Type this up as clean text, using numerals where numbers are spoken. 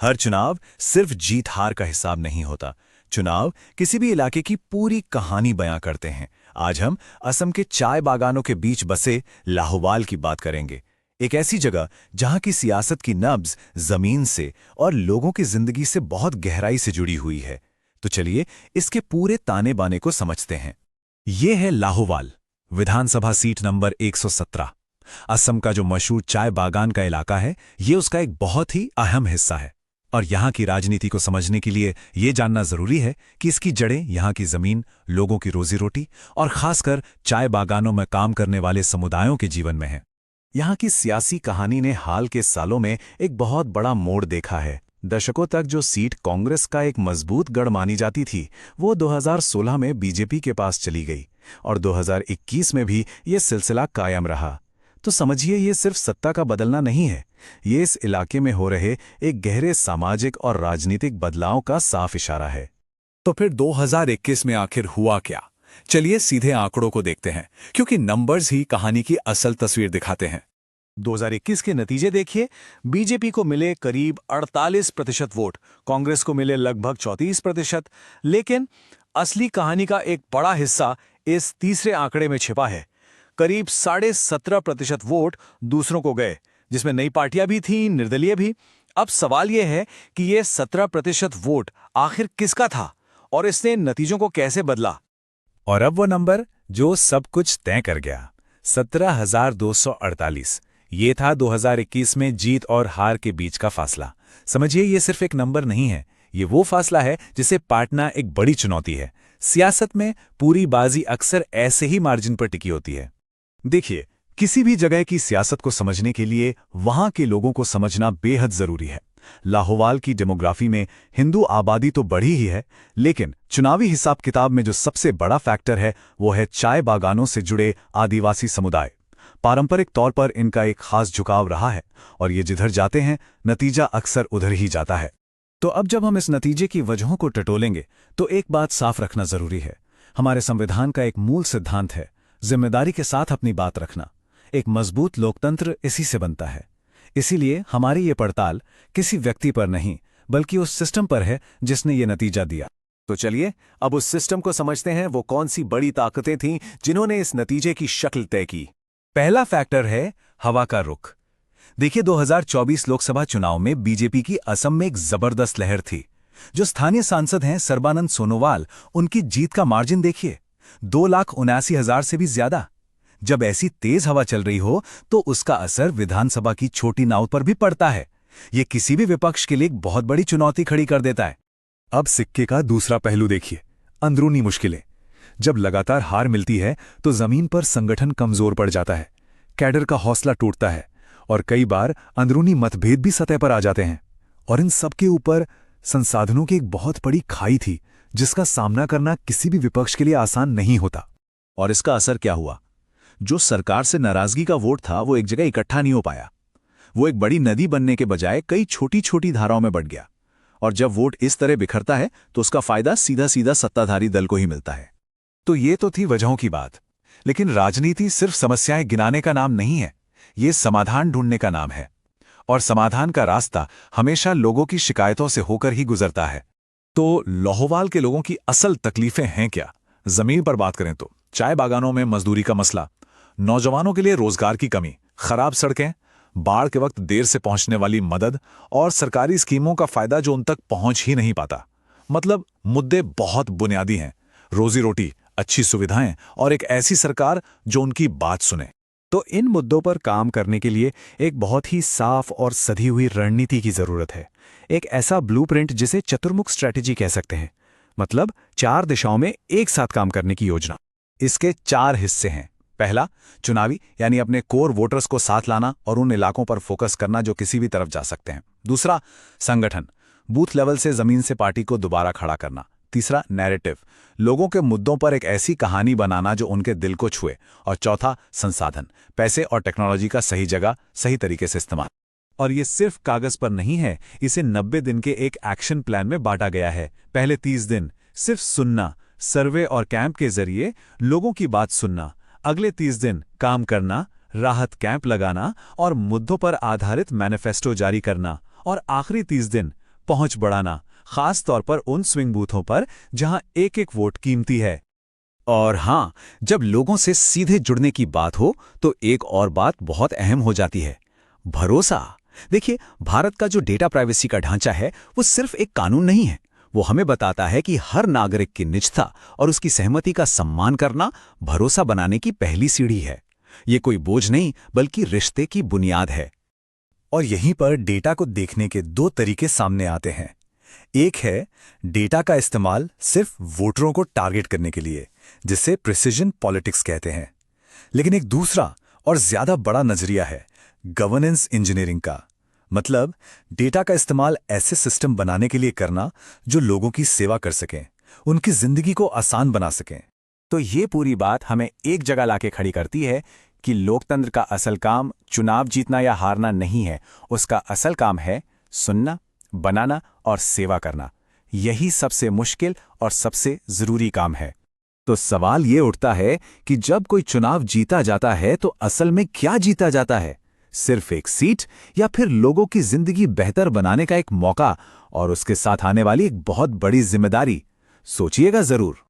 हर चुनाव सिर्फ जीत हार का हिसाब नहीं होता। चुनाव किसी भी इलाके की पूरी कहानी बयां करते हैं। आज हम असम के चाय बागानों के बीच बसे लाहौवाल की बात करेंगे। एक ऐसी जगह जहां की सियासत की नब्ज जमीन से और लोगों की जिंदगी से बहुत गहराई से जुड़ी हुई है। तो चलिए इसके पूरे ताने बाने को समझते हैं। ये है लाहौवाल, विधानसभा सीट नंबर 117। असम का जो मशहूर चाय बागान का इलाका है, ये उसका एक बहुत ही अहम हिस्सा है। और यहाँ की राजनीति को समझने के लिए ये जानना जरूरी है कि इसकी जड़ें यहाँ की जमीन, लोगों की रोजी रोटी और खासकर चाय बागानों में काम करने वाले समुदायों के जीवन में है। यहाँ की सियासी कहानी ने हाल के सालों में एक बहुत बड़ा मोड़ देखा है। दशकों तक जो सीट कांग्रेस का एक मजबूत गढ़ मानी जाती थी, वो 2016 में बीजेपी के पास चली गई और 2021 में भी ये सिलसिला कायम रहा। तो समझिए, ये सिर्फ सत्ता का बदलना नहीं है, ये इस इलाके में हो रहे एक गहरे सामाजिक और राजनीतिक बदलाव का साफ इशारा है। तो फिर 2021 में आखिर हुआ क्या? चलिए सीधे आंकड़ों को देखते हैं, क्योंकि नंबर्स ही कहानी की असल तस्वीर दिखाते हैं। 2021 के नतीजे देखिए। बीजेपी को मिले करीब 48% वोट, कांग्रेस को मिले लगभग 34%। लेकिन असली कहानी का एक बड़ा हिस्सा इस तीसरे आंकड़े में छिपा है। करीब 17.5% वोट दूसरों को गए, जिसमें नई पार्टियां भी थीं, निर्दलीय भी। अब सवाल यह है कि यह 17% वोट आखिर किसका था और इसने नतीजों को कैसे बदला? और अब वो नंबर जो सब कुछ तय कर गया, 17,248। ये था 2021 में जीत और हार के बीच का फासला। समझिए, ये सिर्फ एक नंबर नहीं है, ये वो फासला है जिसे पाटना एक बड़ी चुनौती है। सियासत में पूरी बाजी अक्सर ऐसे ही मार्जिन पर टिकी होती है। देखिए, किसी भी जगह की सियासत को समझने के लिए वहां के लोगों को समझना बेहद जरूरी है। लाहौवाल की डेमोग्राफी में हिंदू आबादी तो बढ़ी ही है, लेकिन चुनावी हिसाब किताब में जो सबसे बड़ा फैक्टर है वो है चाय बागानों से जुड़े आदिवासी समुदाय। पारंपरिक तौर पर इनका एक खास झुकाव रहा है और ये जिधर जाते हैं नतीजा अक्सर उधर ही जाता है। तो अब जब हम इस नतीजे की वजहों को टटोलेंगे तो एक बात साफ रखना जरूरी है। हमारे संविधान का एक मूल सिद्धांत है जिम्मेदारी के साथ अपनी बात रखना। एक मजबूत लोकतंत्र इसी से बनता है। इसीलिए हमारी ये पड़ताल किसी व्यक्ति पर नहीं, बल्कि उस सिस्टम पर है जिसने ये नतीजा दिया। तो चलिए अब उस सिस्टम को समझते हैं, वो कौन सी बड़ी ताकतें थीं जिन्होंने इस नतीजे की शक्ल तय की। पहला फैक्टर है हवा का रुख। देखिए, 2024 लोकसभा चुनाव में बीजेपी की असम में एक जबरदस्त लहर थी। जो स्थानीय सांसद हैं सर्बानंद सोनोवाल, उनकी जीत का मार्जिन देखिए, 2,79,000 से भी ज्यादा। जब ऐसी तेज हवा चल रही हो तो उसका असर विधानसभा की छोटी नाव पर भी पड़ता है। यह किसी भी विपक्ष के लिए एक बहुत बड़ी चुनौती खड़ी कर देता है। अब सिक्के का दूसरा पहलू देखिए, अंदरूनी मुश्किलें। जब लगातार हार मिलती है तो जमीन पर संगठन कमजोर पड़ जाता है, कैडर का हौसला टूटता है और कई बार अंदरूनी मतभेद भी सतह पर आ जाते हैं। और इन सबके ऊपर संसाधनों की एक बहुत बड़ी खाई थी जिसका सामना करना किसी भी विपक्ष के लिए आसान नहीं होता। और इसका असर क्या हुआ? जो सरकार से नाराजगी का वोट था वो एक जगह इकट्ठा नहीं हो पाया। वो एक बड़ी नदी बनने के बजाय कई छोटी छोटी धाराओं में बंट गया। और जब वोट इस तरह बिखरता है तो उसका फायदा सीधा सीधा सत्ताधारी दल को ही मिलता है। तो ये तो थी वजहों की बात, लेकिन राजनीति सिर्फ समस्याएं गिनाने का नाम नहीं है, ये समाधान ढूंढने का नाम है। और समाधान का रास्ता हमेशा लोगों की शिकायतों से होकर ही गुजरता है। तो लाहौवाल के लोगों की असल तकलीफें हैं क्या? जमीन पर बात करें तो चाय बागानों में मजदूरी का मसला, नौजवानों के लिए रोजगार की कमी, खराब सड़कें, बाढ़ के वक्त देर से पहुंचने वाली मदद और सरकारी स्कीमों का फायदा जो उन तक पहुंच ही नहीं पाता। मतलब मुद्दे बहुत बुनियादी हैं, रोजी रोटी, अच्छी सुविधाएं और एक ऐसी सरकार जो उनकी बात सुने। तो इन मुद्दों पर काम करने के लिए एक बहुत ही साफ और सधी हुई रणनीति की जरूरत है। एक ऐसा ब्लूप्रिंट जिसे चतुर्मुख स्ट्रैटेजी कह सकते हैं, मतलब 4 दिशाओं में एक साथ काम करने की योजना। इसके 4 हिस्से हैं। पहला, चुनावी, यानी अपने कोर वोटर्स को साथ लाना और उन इलाकों पर फोकस करना जो किसी भी तरफ जा सकते हैं। दूसरा, संगठन, बूथ लेवल से जमीन से पार्टी को दोबारा खड़ा करना। तीसरा, नैरेटिव, लोगों के मुद्दों पर एक ऐसी कहानी बनाना जो उनके दिल को छुए। और चौथा, संसाधन, पैसे और टेक्नोलॉजी का सही जगह सही तरीके से इस्तेमाल। और ये सिर्फ कागज पर नहीं है, इसे 90 दिन के एक एक्शन प्लान में बांटा गया है। पहले 30 दिन सिर्फ सुनना, सर्वे और कैंप के जरिए लोगों की बात सुनना। अगले 30 दिन काम करना, राहत कैंप लगाना और मुद्दों पर आधारित मैनिफेस्टो जारी करना। और आखिरी 30 दिन पहुंच बढ़ाना, खास तौर पर उन स्विंग बूथों पर जहां एक एक वोट कीमती है। और हां, जब लोगों से सीधे जुड़ने की बात हो तो एक और बात बहुत अहम हो जाती है, भरोसा। देखिए, भारत का जो डेटा प्राइवेसी का ढांचा है वो सिर्फ एक कानून नहीं है। वो हमें बताता है कि हर नागरिक की निजता और उसकी सहमति का सम्मान करना भरोसा बनाने की पहली सीढ़ी है। ये कोई बोझ नहीं, बल्कि रिश्ते की बुनियाद है। और यहीं पर डेटा को देखने के दो तरीके सामने आते हैं। एक है डेटा का इस्तेमाल सिर्फ वोटरों को टारगेट करने के लिए, जिसे प्रिसिजन पॉलिटिक्स कहते हैं। लेकिन एक दूसरा और ज्यादा बड़ा नजरिया है गवर्नेंस इंजीनियरिंग का। मतलब डेटा का इस्तेमाल ऐसे सिस्टम बनाने के लिए करना जो लोगों की सेवा कर सकें, उनकी जिंदगी को आसान बना सकें। तो ये पूरी बात हमें एक जगह लाके खड़ी करती है कि लोकतंत्र का असल काम चुनाव जीतना या हारना नहीं है। उसका असल काम है सुनना, बनाना और सेवा करना। यही सबसे मुश्किल और सबसे जरूरी काम है। तो सवाल ये उठता है कि जब कोई चुनाव जीता जाता है तो असल में क्या जीता जाता है? सिर्फ एक सीट, या फिर लोगों की जिंदगी बेहतर बनाने का एक मौका और उसके साथ आने वाली एक बहुत बड़ी जिम्मेदारी? सोचिएगा जरूर।